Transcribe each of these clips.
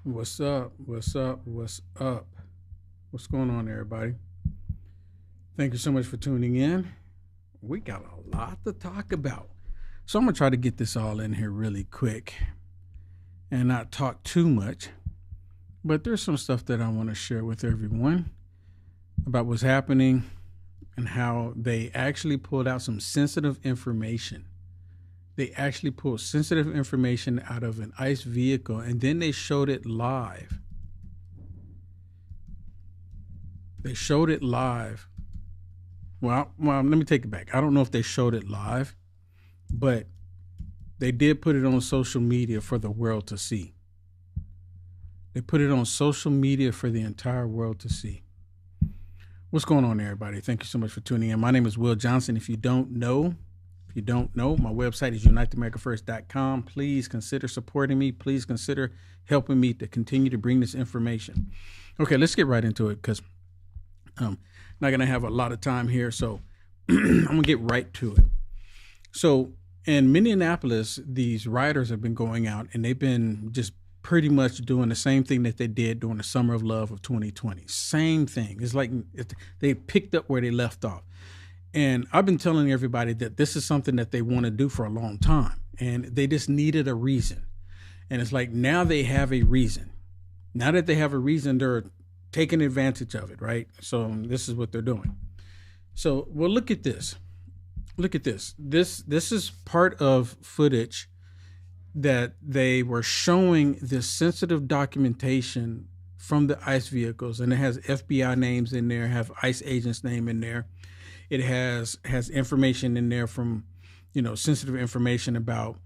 What's up? What's up? What's up? What's going on, everybody? Thank you so much for tuning in. We got a lot to talk about. So I'm going to try to get this all in here really quick and not talk too much. But there's some stuff that I want to share with everyone about what's happening and how they actually pulled out some sensitive information. They actually pulled sensitive information out of an ICE vehicle, and then they showed it live. They showed it live. Well, let me take it back. I don't know if they showed it live, but they did put it on social media for the world to see. They put it on social media for the entire world to see. What's going on, everybody? Thank you so much for tuning in. My name is Will Johnson. If you don't know, my website is uniteamericafirst.com. Please consider supporting me. Please consider helping me to continue to bring this information. Okay, let's get right into it because I'm not going to have a lot of time here. So I'm going to get right to it. So in Minneapolis, these rioters have been going out and they've been just pretty much doing the same thing that they did during the Summer of Love of 2020. Same thing. It's like they picked up where they left off. And I've been telling everybody that this is something that they want to do for a long time. And they just needed a reason. And it's like now they have a reason. Now that they have a reason, they're taking advantage of it, right? So this is what they're doing. So, well, look at this. Look at this. This is part of footage that they were showing this sensitive documentation from the ICE vehicles. And it has FBI names in there, have ICE agents' name in there. It has information in there from, sensitive information about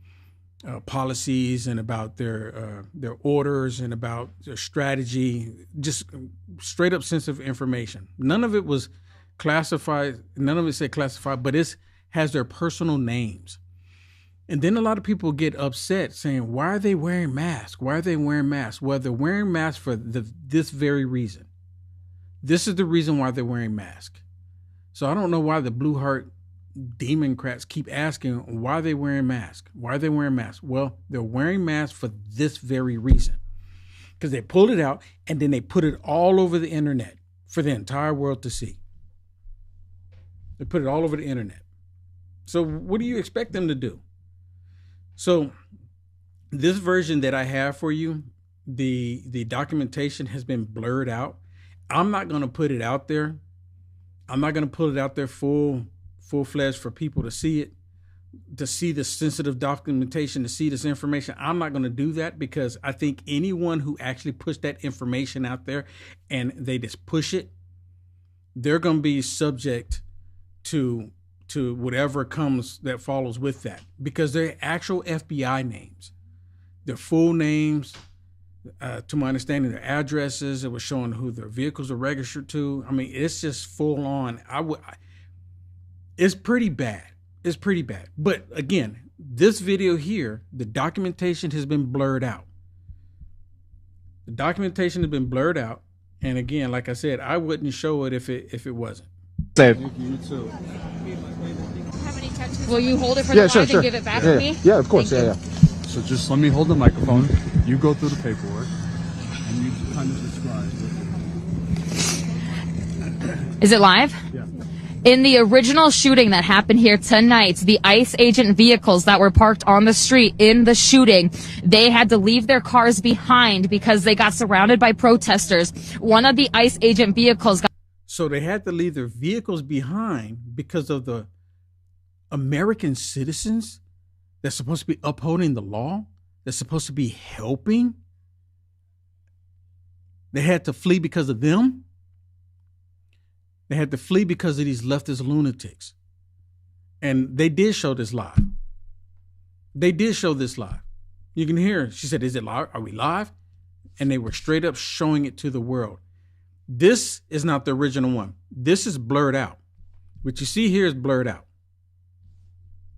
policies and about their orders and about their strategy, just straight up sensitive information. None of it was classified. None of it said classified, but it has their personal names. And then a lot of people get upset saying, why are they wearing masks? Why are they wearing masks? Well, they're wearing masks for this very reason. This is the reason why they're wearing masks. So I don't know why the Blue Heart Democrats keep asking why they're wearing masks. Why are they wearing masks? Well, they're wearing masks for this very reason. Because they pulled it out and then they put it all over the internet for the entire world to see. They put it all over the internet. So what do you expect them to do? So this version that I have for you, the documentation has been blurred out. I'm not going to put it out there. I'm not going to put it out there full-fledged for people to see it, to see the sensitive documentation, to see this information. I'm not going to do that because I think anyone who actually puts that information out there and they just push it, they're going to be subject to whatever comes that follows with that because they're actual FBI names, their full names. To my understanding, their addresses, it was showing who their vehicles are registered to. I mean, it's just full on. It's pretty bad. It's pretty bad. But again, this video here, the documentation has been blurred out. The documentation has been blurred out. And again, like I said, I wouldn't show it if it wasn't. Save. You too. Will you hold it for the live and give it back to me? Yeah, of course. Yeah. So just let me hold the microphone. You go through the paperwork, and you kind of describe it. Is it live? Yeah. In the original shooting that happened here tonight, the ICE agent vehicles that were parked on the street in the shooting, they had to leave their cars behind because they got surrounded by protesters. One of the ICE agent vehicles got... So they had to leave their vehicles behind because of the American citizens that's supposed to be upholding the law, that's supposed to be helping. They had to flee because of them. They had to flee because of these leftist lunatics. And they did show this live. They did show this live. You can hear, she said, is it live? Are we live? And they were straight up showing it to the world. This is not the original one. This is blurred out. What you see here is blurred out.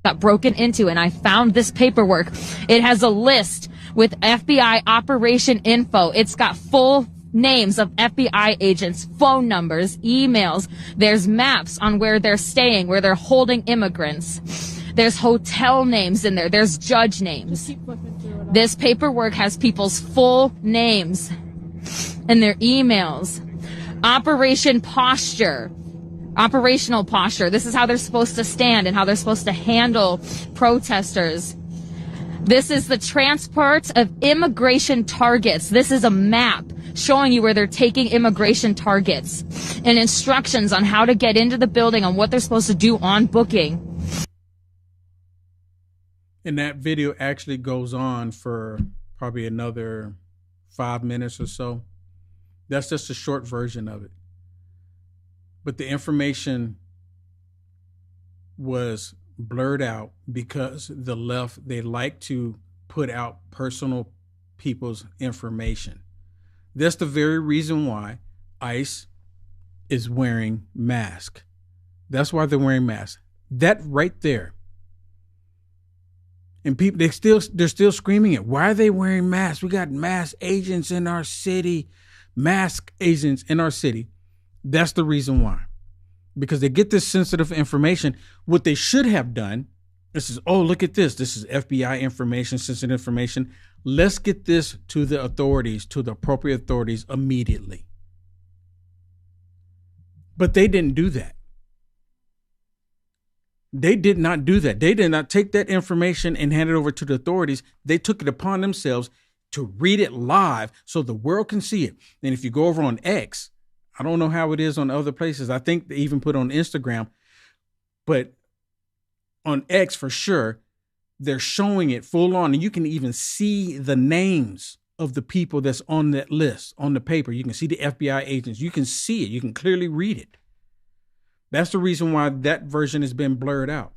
Got broken into, and I found this paperwork. It has a list with FBI operation info. It's got full names of FBI agents, phone numbers, emails. There's maps on where they're staying, where they're holding immigrants. There's hotel names in there. There's judge names. This paperwork has people's full names and their emails. Operational posture. This is how they're supposed to stand and how they're supposed to handle protesters. This is the transport of immigration targets. This is a map showing you where they're taking immigration targets and instructions on how to get into the building, on what they're supposed to do on booking. And that video actually goes on for probably another 5 minutes or so. That's just a short version of it. But the information was blurred out because the left, they like to put out personal people's information. That's the very reason why ICE is wearing masks. That's why they're wearing masks. That right there. And people, they're still screaming it. Why are they wearing masks? We got mask agents in our city. Mask agents in our city. That's the reason why. Because they get this sensitive information. What they should have done, this is, oh, look at this. This is FBI information, sensitive information. Let's get this to the authorities, to the appropriate authorities immediately. But they didn't do that. They did not do that. They did not take that information and hand it over to the authorities. They took it upon themselves to read it live so the world can see it. And if you go over on X, I don't know how it is on other places. I think they even put on Instagram, but on X for sure, they're showing it full on. And you can even see the names of the people that's on that list, on the paper. You can see the FBI agents. You can see it. You can clearly read it. That's the reason why that version has been blurred out.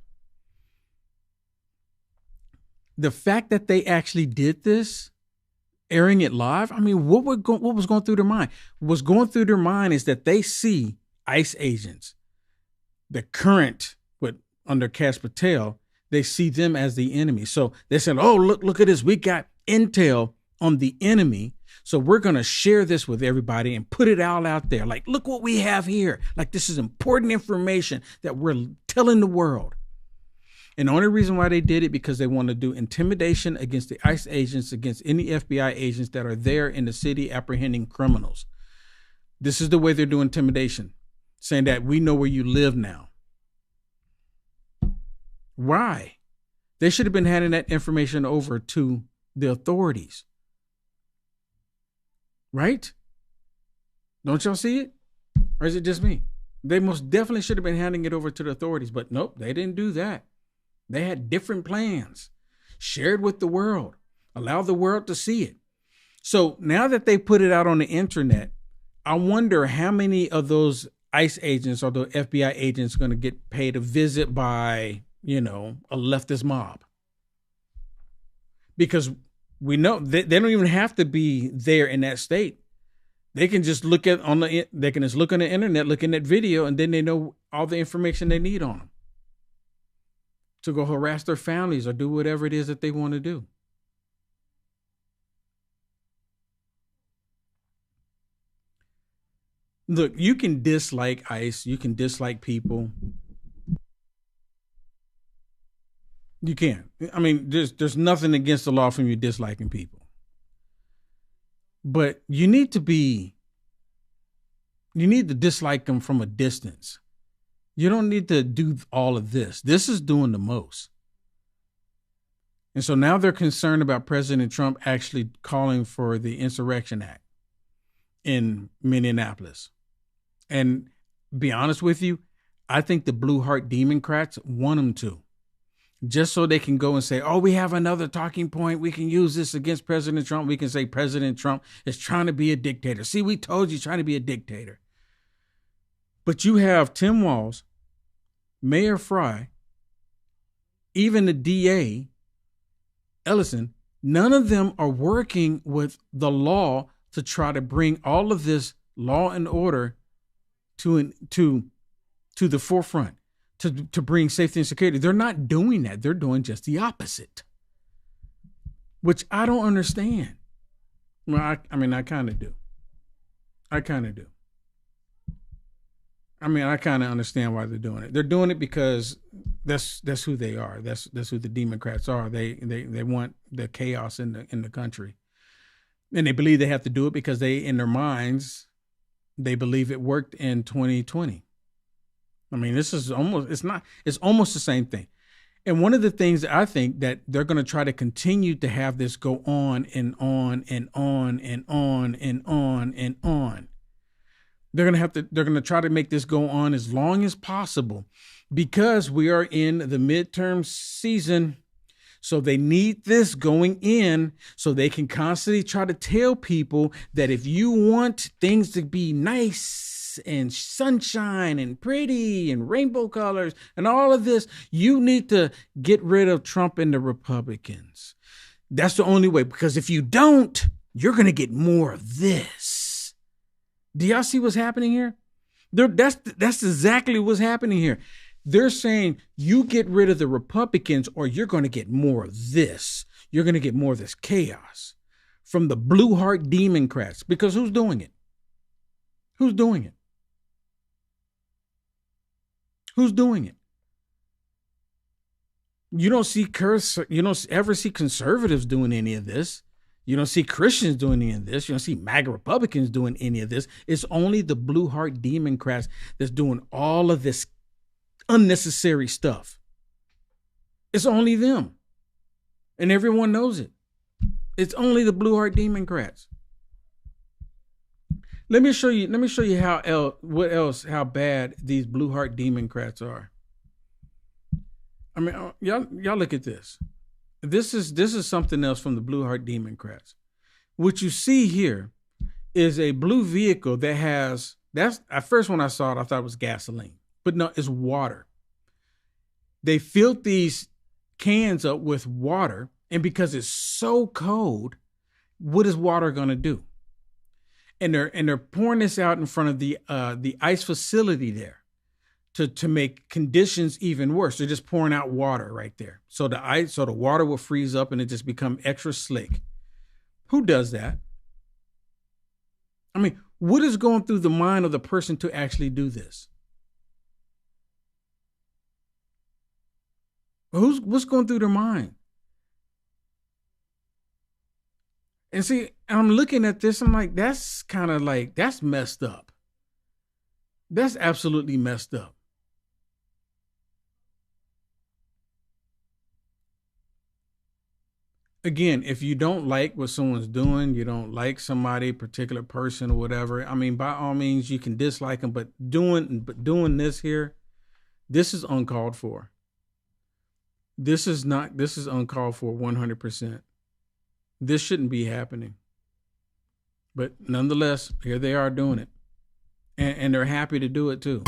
The fact that they actually did this, airing it live, I mean, what was going through their mind? What's going through their mind is that they see ICE agents, the current, under Kash Patel, they see them as the enemy. So they said, oh, look at this. We got intel on the enemy. So we're going to share this with everybody and put it all out there. Like, look what we have here. Like, this is important information that we're telling the world. And the only reason why they did it, because they want to do intimidation against the ICE agents, against any FBI agents that are there in the city apprehending criminals. This is the way they're doing intimidation, saying that we know where you live now. Why? They should have been handing that information over to the authorities. Right? Don't y'all see it? Or is it just me? They most definitely should have been handing it over to the authorities, but nope, they didn't do that. They had different plans, shared with the world, allowed the world to see it. So now that they put it out on the internet, I wonder how many of those ICE agents or the FBI agents are going to get paid a visit by, a leftist mob. Because we know they don't even have to be there in that state. They can just look on the internet, look in that video, and then they know all the information they need on them to go harass their families or do whatever it is that they want to do. Look, you can dislike ICE, you can dislike people. You can. I mean, there's nothing against the law from you disliking people. But you need to dislike them from a distance. You don't need to do all of this. This is doing the most. And so now they're concerned about President Trump actually calling for the Insurrection Act in Minneapolis. And be honest with you, I think the Blue Heart Democrats want him to. Just so they can go and say, oh, we have another talking point. We can use this against President Trump. We can say President Trump is trying to be a dictator. See, we told you he's trying to be a dictator. But you have Tim Walz, Mayor Fry, even the DA, Ellison, none of them are working with the law to try to bring all of this law and order to the forefront. To bring safety and security. They're not doing that. They're doing just the opposite, which I don't understand. Well, I kind of do. I kind of understand why they're doing it. They're doing it because That's who they are. That's who the Democrats are. They want the chaos in the country, and they believe they have to do it because in their minds they believe it worked in 2020. I mean, it's almost the same thing. And one of the things that I think that they're going to try to continue to have this go on and on and on and on and on and on. They're going to try to make this go on as long as possible because we are in the midterm season. So they need this going in so they can constantly try to tell people that if you want things to be nice and sunshine and pretty and rainbow colors and all of this, you need to get rid of Trump and the Republicans. That's the only way, because if you don't, you're going to get more of this. Do y'all see what's happening here? That's exactly what's happening here. They're saying you get rid of the Republicans or you're going to get more of this. You're going to get more of this chaos from the blue heart Democrats. Because who's doing it? Who's doing it? Who's doing it? You don't ever see conservatives doing any of this. You don't see Christians doing any of this. You don't see MAGA Republicans doing any of this. It's only the blue heart Democrats that's doing all of this unnecessary stuff. It's only them. And everyone knows it. It's only the blue heart Democrats. Let me show you how bad these blue heart Democrats are. I mean, y'all look at this. This is something else from the blue heart Democrats. What you see here is a blue vehicle that's at first when I saw it, I thought it was gasoline, but no, it's water. They filled these cans up with water, and because it's so cold, what is water going to do? And they're pouring this out in front of the ice facility there to make conditions even worse. They're just pouring out water right there. So the water will freeze up and it just become extra slick. Who does that? I mean, what is going through the mind of the person to actually do this? What's going through their mind? And see, I'm looking at this, I'm like, that's messed up. That's absolutely messed up. Again, if you don't like what someone's doing, you don't like somebody, particular person or whatever, I mean, by all means, you can dislike them, but doing this here, this is uncalled for. This is uncalled for 100%. This shouldn't be happening. But nonetheless, here they are doing it. And they're happy to do it too.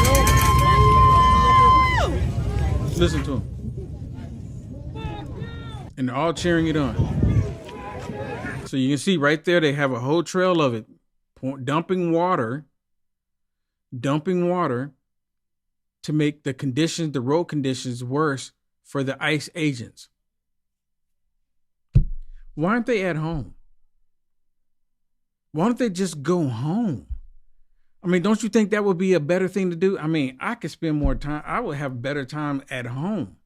Listen to them. And they're all cheering it on. So you can see right there, they have a whole trail of it. Dumping water to make the road conditions worse for the ICE agents. Why aren't they at home? Why don't they just go home? I mean, don't you think that would be a better thing to do? I mean, I could spend more time. I would have better time at home.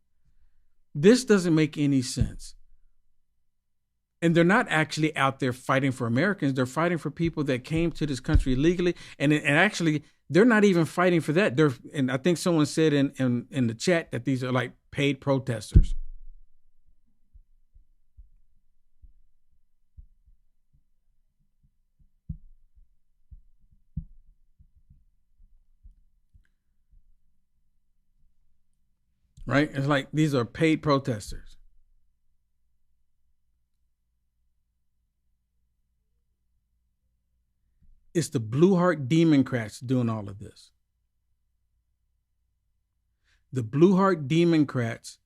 This doesn't make any sense. And they're not actually out there fighting for Americans. They're fighting for people that came to this country illegally. And actually, they're not even fighting for that. And I think someone said in the chat that these are like paid protesters. Right? It's like these are paid protesters. It's the blue heart Democrats doing all of this. The blue heart Democrats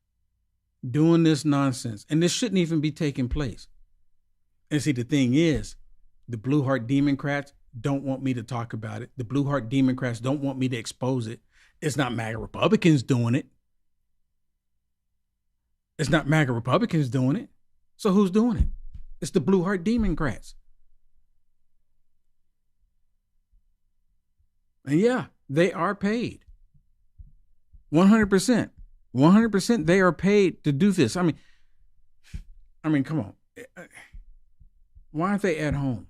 doing this nonsense. And this shouldn't even be taking place. And see, the thing is, the blue heart Democrats don't want me to talk about it. The blue heart Democrats don't want me to expose it. It's not MAGA Republicans doing it. It's not MAGA Republicans doing it. So who's doing it? It's the blue heart Democrats. And yeah, they are paid. 100%. 100% they are paid to do this. I mean, come on. Why aren't they at home?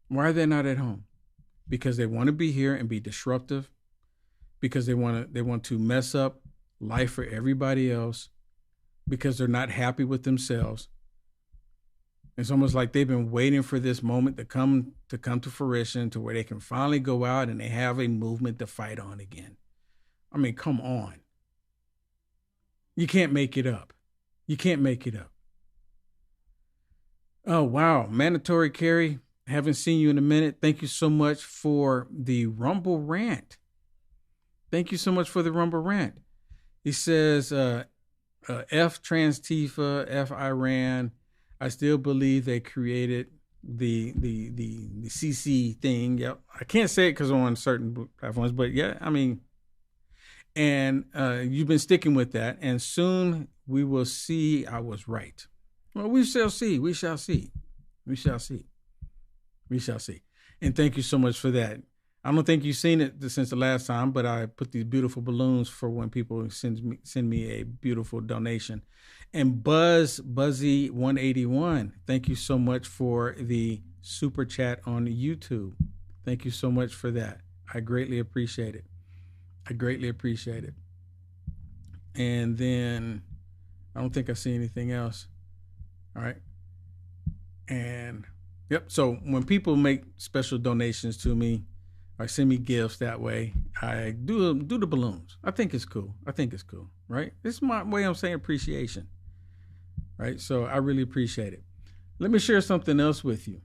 Why are they not at home? Because they want to be here and be disruptive, because they want to mess up life for everybody else, because they're not happy with themselves. It's almost like they've been waiting for this moment to come to fruition, to where they can finally go out and they have a movement to fight on again. I mean, come on. You can't make it up. You can't make it up. Oh, wow. Mandatory carry. Haven't seen you in a minute. Thank you so much for the Rumble rant. Thank you so much for the Rumble rant. He says, F trans Tifa, F Iran. I still believe they created the CC thing. Yep. I can't say it because I'm on certain platforms, but yeah, I mean, and you've been sticking with that, and soon we will see I was right. Well, we shall see. We shall see. We shall see. We shall see. And thank you so much for that. I don't think you've seen it since the last time, but I put these beautiful balloons for when people send me a beautiful donation. And Buzzy 181, thank you so much for the super chat on YouTube. Thank you so much for that. I greatly appreciate it. I greatly appreciate it. And then I don't think I see anything else. All right. And yep. So when people make special donations to me or send me gifts that way, I do the balloons. I think it's cool. Right? This is my way of saying appreciation. Right? So I really appreciate it. Let me share something else with you.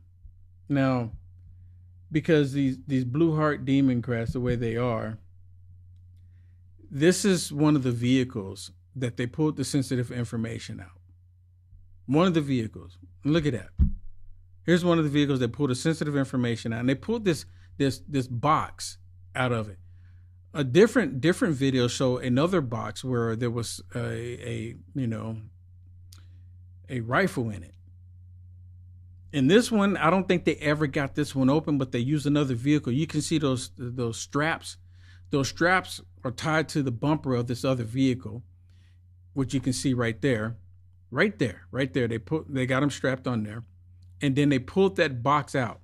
Now, because these Blue Heart Demon crafts, the way they are, this is one of the vehicles that they pulled the sensitive information out. One of the vehicles. Look at that. Here's one of the vehicles that pulled the sensitive information out, and they pulled this box out of it. A different video show another box where there was a rifle in it. In this one, I don't think they ever got this one open, but they used another vehicle. You can see those straps. Those straps are tied to the bumper of this other vehicle, which you can see right there. Right there. They got them strapped on there. And then they pulled that box out.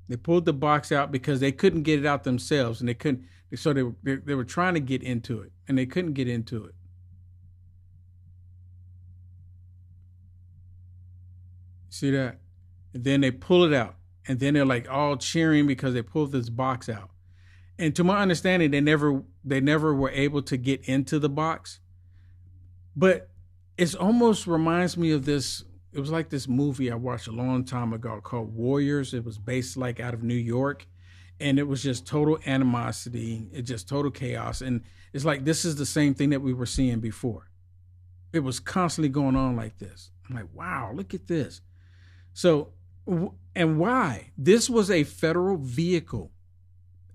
They pulled the box out because they couldn't get it out themselves, and they couldn't. So they were trying to get into it, and they couldn't get into it. See that? And then they pull it out, and then they're like all cheering because they pulled this box out. And to my understanding, they never were able to get into the box. But it almost reminds me of this. It was like this movie I watched a long time ago called Warriors. It was based like out of New York, and it was just total animosity. It just total chaos. And it's like, this is the same thing that we were seeing before. It was constantly going on like this. I'm like, wow, look at this. So, and why? This was a federal vehicle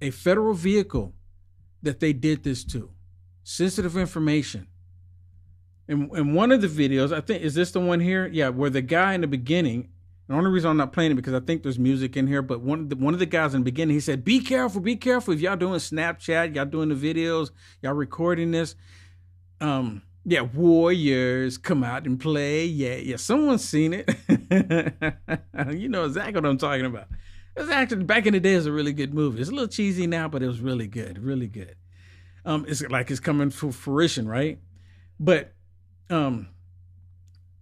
that they did this to. Sensitive information. In one of the videos, I think, is this the one here? Yeah, where the guy in the beginning, the only reason I'm not playing it because I think there's music in here, but one of the guys in the beginning, he said, be careful if y'all doing Snapchat, y'all doing the videos, y'all recording this. Yeah, Warriors, come out and play. Yeah, someone's seen it. You know exactly what I'm talking about. It's actually, back in the day, it's a really good movie. It's a little cheesy now, but it was really good, really good. It's like it's coming to fruition, right? But in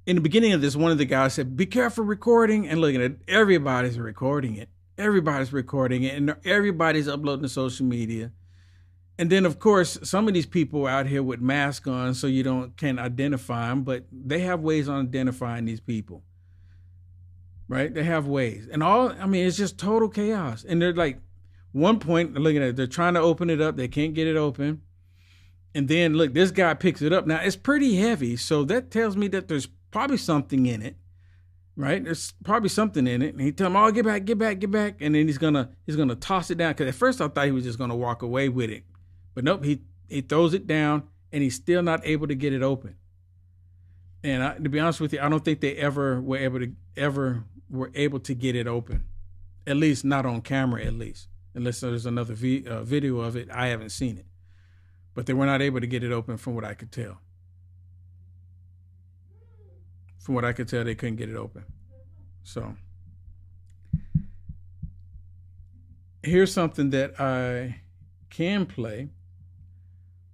the beginning of this, one of the guys said, be careful recording, and looking at everybody's recording it. And everybody's uploading to social media. And then, of course, some of these people out here with masks on, so you can't identify them, but they have ways on identifying these people, right? They have ways. And it's just total chaos. And they're like, one point, looking at it, they're trying to open it up. They can't get it open. And then, look, this guy picks it up. Now, it's pretty heavy, so that tells me that there's probably something in it, right? There's probably something in it. And he tells him, oh, get back. And then he's gonna toss it down. Because at first I thought he was just going to walk away with it. But nope, he throws it down, and he's still not able to get it open. And to be honest with you, I don't think they ever were able to get it open, at least not on camera, at least. unless there's another video of it. I haven't seen it, but they were not able to get it open from what I could tell. From what I could tell, they couldn't get it open. So here's something that I can play,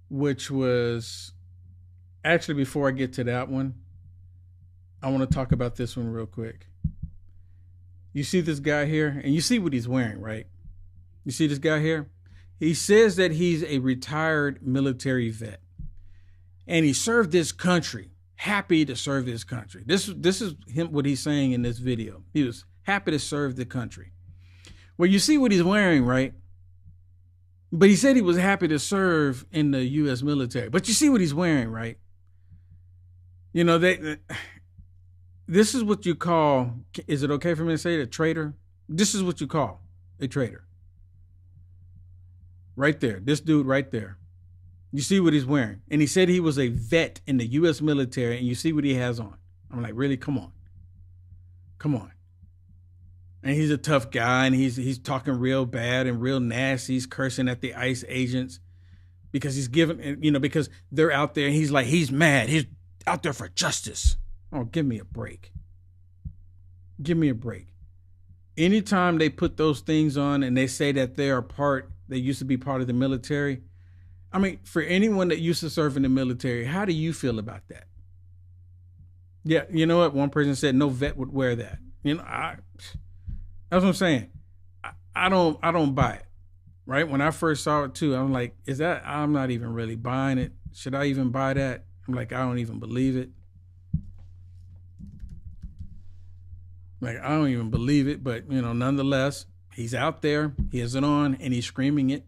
which was actually, before I get to that one, I want to talk about this one real quick. You see this guy here, and you see what he's wearing, right? You see this guy here? He says that he's a retired military vet, and he served this country, happy to serve this country. This is him, what he's saying in this video. He was happy to serve the country. Well, you see what he's wearing, right? But he said he was happy to serve in the U.S. military. But you see what he's wearing, right? You know, this is what you call, is it okay for me to say it, a traitor? This is what you call a traitor. Right there, this dude right there. You see what he's wearing. And he said he was a vet in the U.S. military, and you see what he has on. I'm like, really? Come on. Come on. And he's a tough guy, and he's talking real bad and real nasty. He's cursing at the ICE agents because he's giving, you know, because they're out there, and he's like, he's mad. He's out there for justice. Oh, give me a break. Give me a break. Anytime they put those things on and they say that they used to be part of the military. I mean, for anyone that used to serve in the military, how do you feel about that? Yeah, you know what? One person said no vet would wear that. You know, that's what I'm saying. I don't buy it. Right? When I first saw it too, I'm like, I'm not even really buying it. Should I even buy that? I'm like, I don't even believe it. Like, I don't even believe it, but, you know, nonetheless, he's out there, he has it on, and he's screaming it.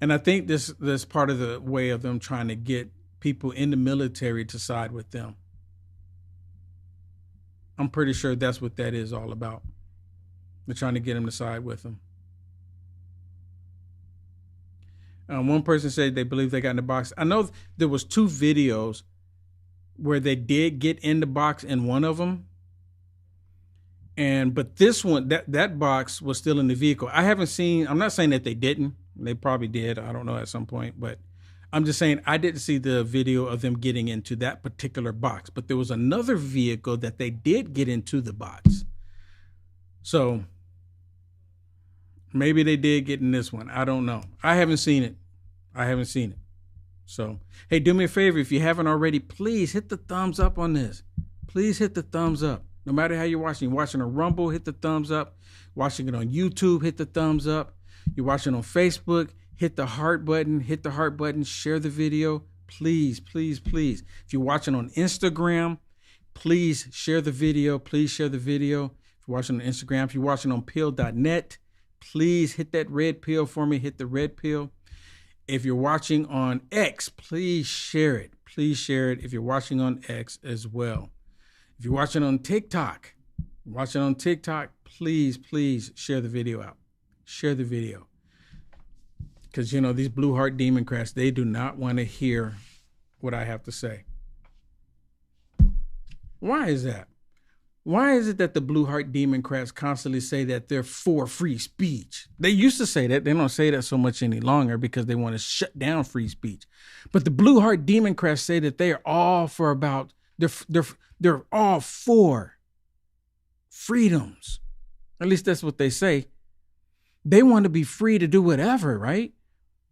And I think this part of the way of them trying to get people in the military to side with them. I'm pretty sure that's what that is all about. They're trying to get him to side with them. One person said they believe they got in the box. I know there was 2 videos where they did get in the box in one of them. But this one, that box was still in the vehicle. I'm not saying that they didn't. They probably did. I don't know, at some point. But I'm just saying I didn't see the video of them getting into that particular box. But there was another vehicle that they did get into the box. So maybe they did get in this one. I don't know. I haven't seen it. So, hey, do me a favor. If you haven't already, please hit the thumbs up on this. Please hit the thumbs up. No matter how you're watching on Rumble, hit the thumbs up. Watching it on YouTube, hit the thumbs up. You're watching on Facebook, hit the heart button, share the video. Please, please, please. If you're watching on Instagram, please share the video. If you're watching on Instagram, if you're watching on pill.net, please hit that red pill for me. Hit the red pill. If you're watching on X, please share it. If you're watching on X as well. If you're watching on TikTok, please, please share the video out. Share the video. Because, you know, these Blue Heart Democrats, they do not want to hear what I have to say. Why is that? Why is it that the Blue Heart Democrats constantly say that they're for free speech? They used to say that. They don't say that so much any longer because they want to shut down free speech. But the Blue Heart Democrats say that they are all for they're all for freedoms. At least that's what they say. They want to be free to do whatever, right?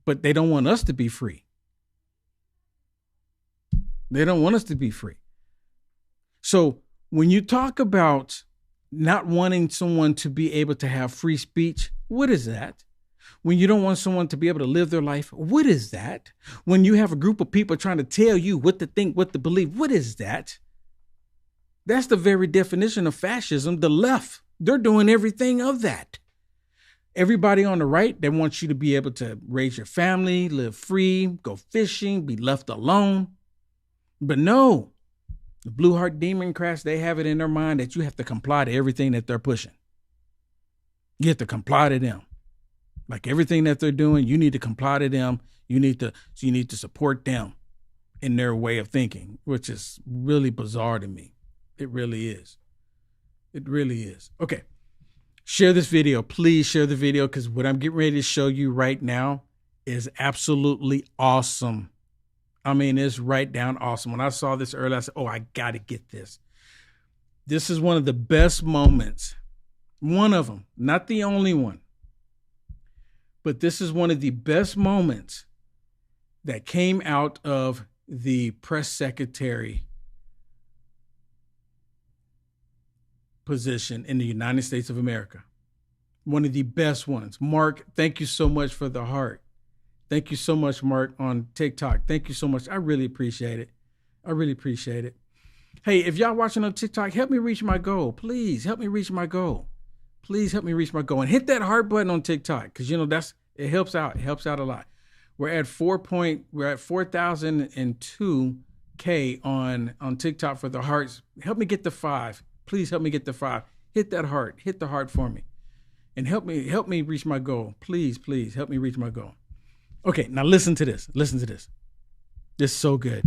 But they don't want us to be free. They don't want us to be free. So when you talk about not wanting someone to be able to have free speech, what is that? When you don't want someone to be able to live their life, what is that? When you have a group of people trying to tell you what to think, what to believe, what is that? That's the very definition of fascism. The left, they're doing everything of that. Everybody on the right, they want you to be able to raise your family, live free, go fishing, be left alone. But no, the Blue Heart Democrats, they have it in their mind that you have to comply to everything that they're pushing. You have to comply to them. Like everything that they're doing, you need to comply to them. You need to support them in their way of thinking, which is really bizarre to me. It really is. It really is. Okay. Share this video. Please share the video, because what I'm getting ready to show you right now is absolutely awesome. I mean, it's right down awesome. When I saw this earlier, I said, oh, I got to get this. This is one of the best moments. One of them, not the only one. But this is one of the best moments that came out of the press secretary position in the United States of America. One of the best ones. Mark, thank you so much for the heart. Thank you so much, Mark, on TikTok. Thank you so much. I really appreciate it. I really appreciate it. Hey, if y'all watching on TikTok, help me reach my goal. Please help me reach my goal. Please help me reach my goal. And hit that heart button on TikTok, because you know it helps out. It helps out a lot. We're at 4,002K on TikTok for the hearts. Help me get to 5. Please help me get to 5. Hit that heart. Hit the heart for me. And help me reach my goal. Please help me reach my goal. Okay, now listen to this. Listen to this. This is so good.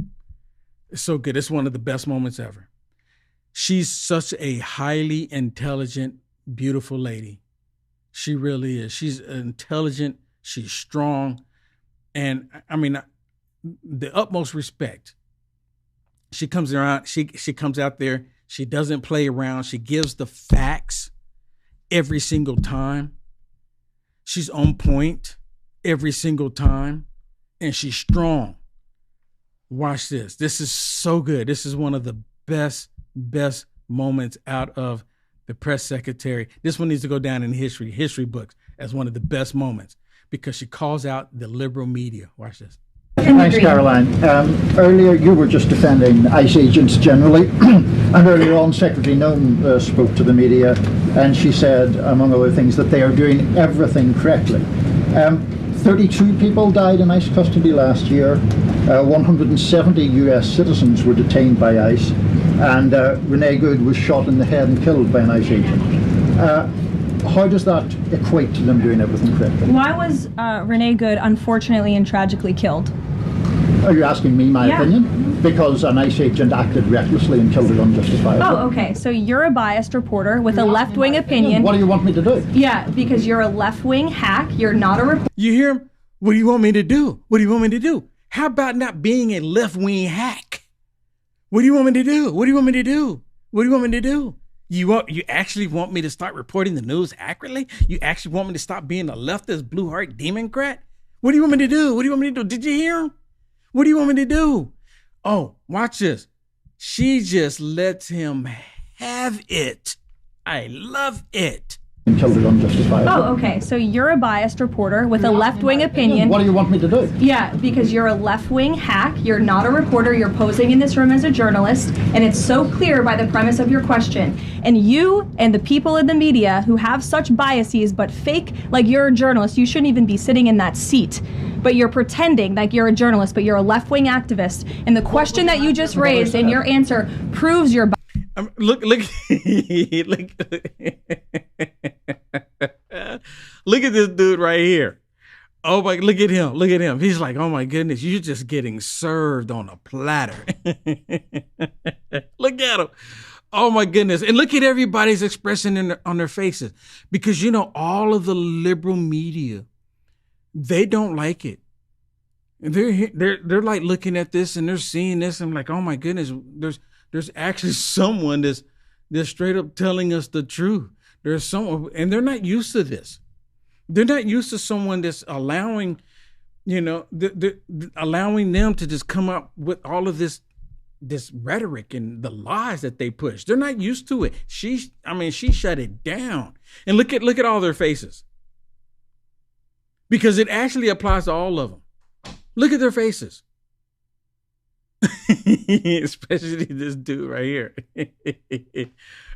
It's so good. It's one of the best moments ever. She's such a highly intelligent, beautiful lady. She really is. She's intelligent. She's strong. And I mean, the utmost respect. She comes around. She comes out there. She doesn't play around. She gives the facts every single time. She's on point every single time. And she's strong. Watch this. This is so good. This is one of the best moments out of the press secretary. This one needs to go down in history books as one of the best moments, because she calls out the liberal media. Watch this. Thanks, Caroline. Earlier, you were just defending ICE agents generally, and earlier on, Secretary Noem spoke to the media, and she said, among other things, that they are doing everything correctly. 32 people died in ICE custody last year. 170 US citizens were detained by ICE, and Renee Good was shot in the head and killed by an ICE agent. How does that equate to them doing everything correctly? Why was Renee Good unfortunately and tragically killed? Are you asking me my opinion? Because an ICE agent acted recklessly and killed her unjustifiably. Oh, okay. So you're a biased reporter with a left-wing opinion. What do you want me to do? Yeah, because you're a left-wing hack. You're not a reporter. You hear him? What do you want me to do? What do you want me to do? How about not being a left-wing hack? What do you want me to do? What do you want me to do? What do you want me to do? You actually want me to start reporting the news accurately? You actually want me to stop being a leftist blue heart Democrat? What do you want me to do? What do you want me to do? Did you hear him? What do you want me to do? Oh, watch this. She just lets him have it. I love it. And killed her unjustifiably. Oh, okay. So you're a biased reporter with a left-wing opinion. What do you want me to do? Yeah, because you're a left-wing hack. You're not a reporter. You're posing in this room as a journalist, and it's so clear by the premise of your question. And you and the people in the media who have such biases but fake like you're a journalist, you shouldn't even be sitting in that seat. But you're pretending like you're a journalist, but you're a left-wing activist. And the question that you just raised and your answer proves your bias. Look, look at this dude right here. Oh my, look at him. He's like, oh my goodness, you're just getting served on a platter. Look at him. Oh my goodness. And look at everybody's expression on their faces, because you know, all of the liberal media, they don't like it. And they're like looking at this and they're seeing this and like, oh my goodness, there's actually someone that's straight up telling us the truth. There's someone, and they're not used to this. They're not used to someone that's allowing, you know, allowing them to just come up with all of this rhetoric and the lies that they push. They're not used to it. She shut it down. And look at all their faces, because it actually applies to all of them. Look at their faces. Especially this dude right here.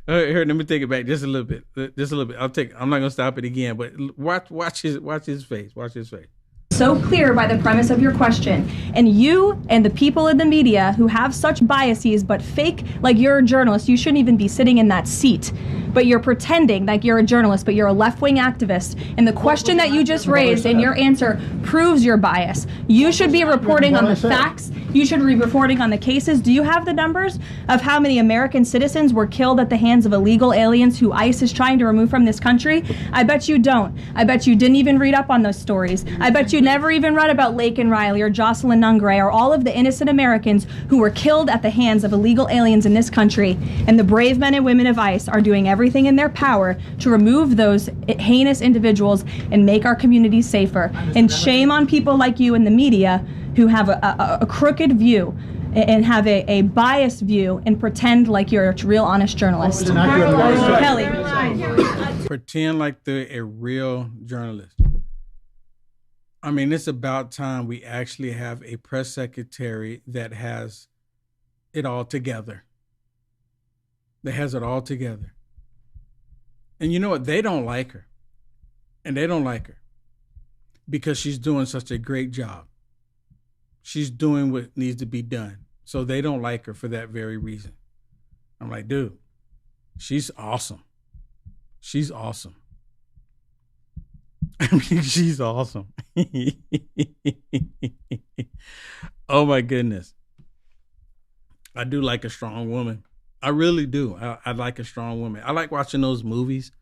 Here, let me take it back just a little bit. I'm not gonna stop it again, but watch his face. Watch his face. So clear by the premise of your question. And you and the people in the media who have such biases but fake like you're a journalist, you shouldn't even be sitting in that seat. But you're pretending like you're a journalist, but you're a left-wing activist. And the question that you just raised and your answer proves your bias. You should be reporting on the facts You should be reporting on the cases. Do you have the numbers of how many American citizens were killed at the hands of illegal aliens who ICE is trying to remove from this country? I bet you don't. I bet you didn't even read up on those stories. I bet you never even read about Laken Riley or Jocelyn Nungray or all of the innocent Americans who were killed at the hands of illegal aliens in this country. And the brave men and women of ICE are doing everything in their power to remove those heinous individuals and make our communities safer. And shame on people like you in the media who have a crooked view and have a biased view and pretend like you're a real honest journalist. Kelly. Pretend like they're a real journalist. I mean, it's about time we actually have a press secretary that has it all together. That has it all together. And you know what? They don't like her. And they don't like her because she's doing such a great job. She's doing what needs to be done. So they don't like her for that very reason. I'm like, dude, she's awesome. She's awesome. I mean, she's awesome. Oh my goodness. I do like a strong woman. I really do. I like a strong woman. I like watching those movies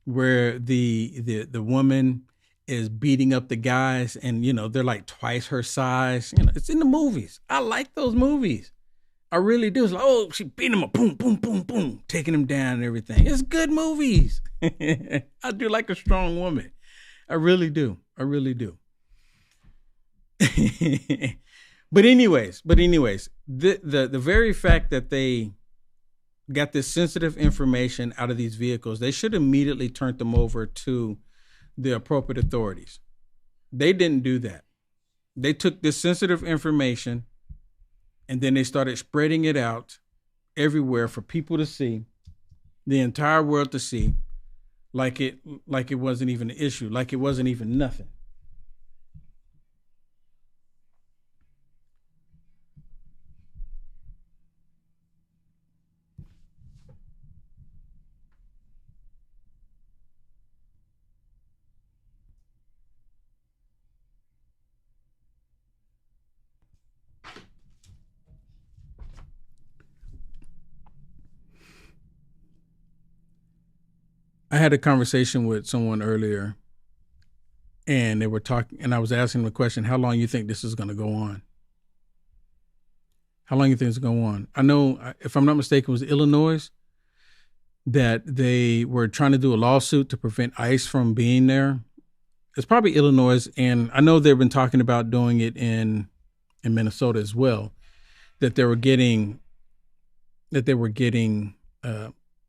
where the woman is beating up the guys and, you know, they're like twice her size. You know, it's in the movies. I like those movies. I really do. It's like, oh, she beat him up, boom, boom, boom, boom, taking him down and everything. It's good movies. I do like a strong woman. I really do. I really do. But anyways, the very fact that they got this sensitive information out of these vehicles, they should immediately turn them over to the appropriate authorities. They didn't do that. They took this sensitive information and then they started spreading it out everywhere for people to see, the entire world to see, like it wasn't even an issue, like it wasn't even nothing. I had a conversation with someone earlier and they were talking, and I was asking them the question, how long you think this is going to go on? How long you think it's going to go on? I know, if I'm not mistaken, it was Illinois that they were trying to do a lawsuit to prevent ICE from being there. It's probably Illinois, and I know they've been talking about doing it in Minnesota as well, that they were getting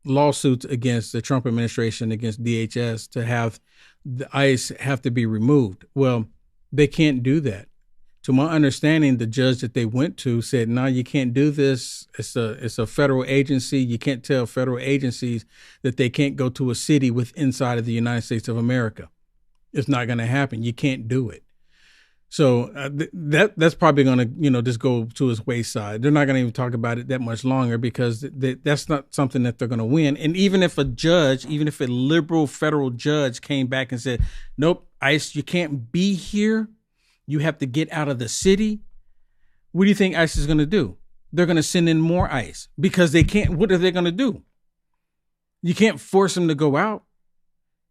lawsuits against the Trump administration, against DHS, to have the ICE have to be removed. Well, they can't do that. To my understanding, the judge that they went to said, no, you can't do this. It's a federal agency. You can't tell federal agencies that they can't go to a city inside of the United States of America. It's not going to happen. You can't do it. So that's probably going to, just go to his wayside. They're not going to even talk about it that much longer because that's not something that they're going to win. And even if a liberal federal judge came back and said, nope, ICE, you can't be here. You have to get out of the city. What do you think ICE is going to do? They're going to send in more ICE because they can't. What are they going to do? You can't force them to go out.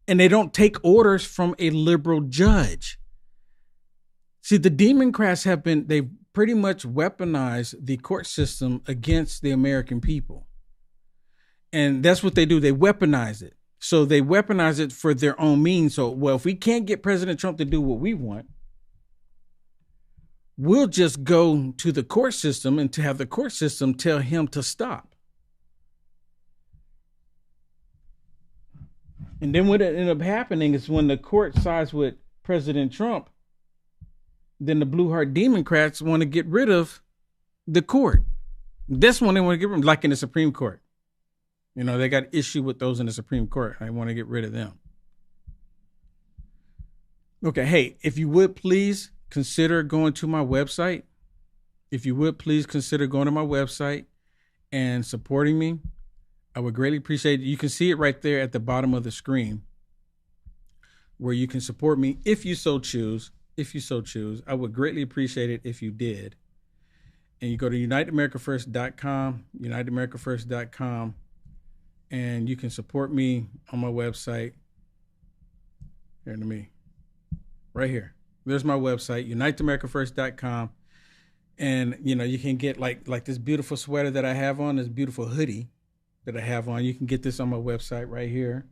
And they don't take orders from a liberal judge. See, the Democrats they've pretty much weaponized the court system against the American people. And that's what they do. They weaponize it. So they weaponize it for their own means. So, well, if we can't get President Trump to do what we want, we'll just go to the court system and to have the court system tell him to stop. And then what ended up happening is when the court sides with President Trump, then the blue heart Democrats want to get rid of the court. This one they want to get rid of, like in the Supreme Court. They got issue with those in the Supreme Court. I want to get rid of them. Okay, hey, if you would please consider going to my website. If you would please consider going to my website and supporting me. I would greatly appreciate it. You can see it right there at the bottom of the screen where you can support me if you so choose. If you so choose, I would greatly appreciate it if you did. and you go to uniteamericafirst.com, uniteamericafirst.com, and you can support me on my website. Here to me, right here. There's my website, uniteamericafirst.com. And, you know, you can get like this beautiful sweater that I have on, this beautiful hoodie that I have on. You can get this on my website right here.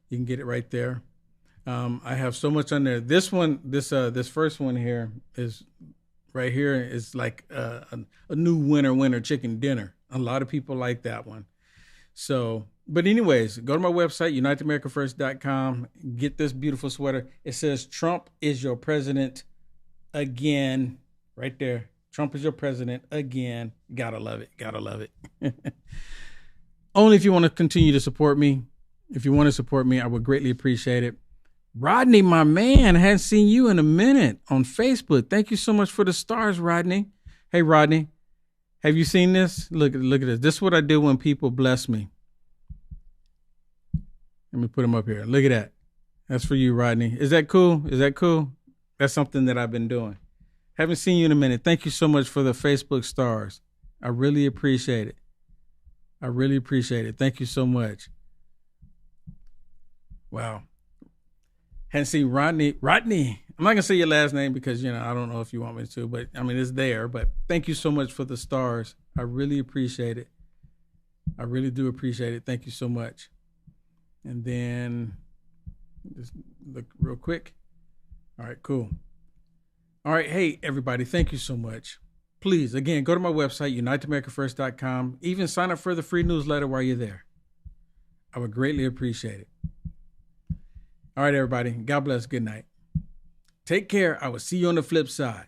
You can get it right there. I have so much on there. This one, this first one here is right here is like a new winter chicken dinner. A lot of people like that one. So, but anyways, go to my website, uniteamericafirst.com, get this beautiful sweater. It says, Trump is your president again, right there. Trump is your president again. Gotta love it. Gotta love it. Only if you want to continue to support me. If you want to support me, I would greatly appreciate it. Rodney, my man, hadn't seen you in a minute on Facebook. Thank you so much for the stars, Rodney. Hey, Rodney, have you seen this? Look at this. This is what I do when people bless me. Let me put them up here. Look at that. That's for you, Rodney. Is that cool? Is that cool? That's something that I've been doing. Haven't seen you in a minute. Thank you so much for the Facebook stars. I really appreciate it. I really appreciate it. Thank you so much. Wow. Hadn't seen Rodney. Rodney. I'm not going to say your last name because, you know, I don't know if you want me to, but I mean, it's there. But thank you so much for the stars. I really appreciate it. I really do appreciate it. Thank you so much. And then just look real quick. All right, cool. All right. Hey, everybody. Thank you so much. Please, again, go to my website, uniteamericafirst.com. Even sign up for the free newsletter while you're there. I would greatly appreciate it. All right, everybody. God bless. Good night. Take care. I will see you on the flip side.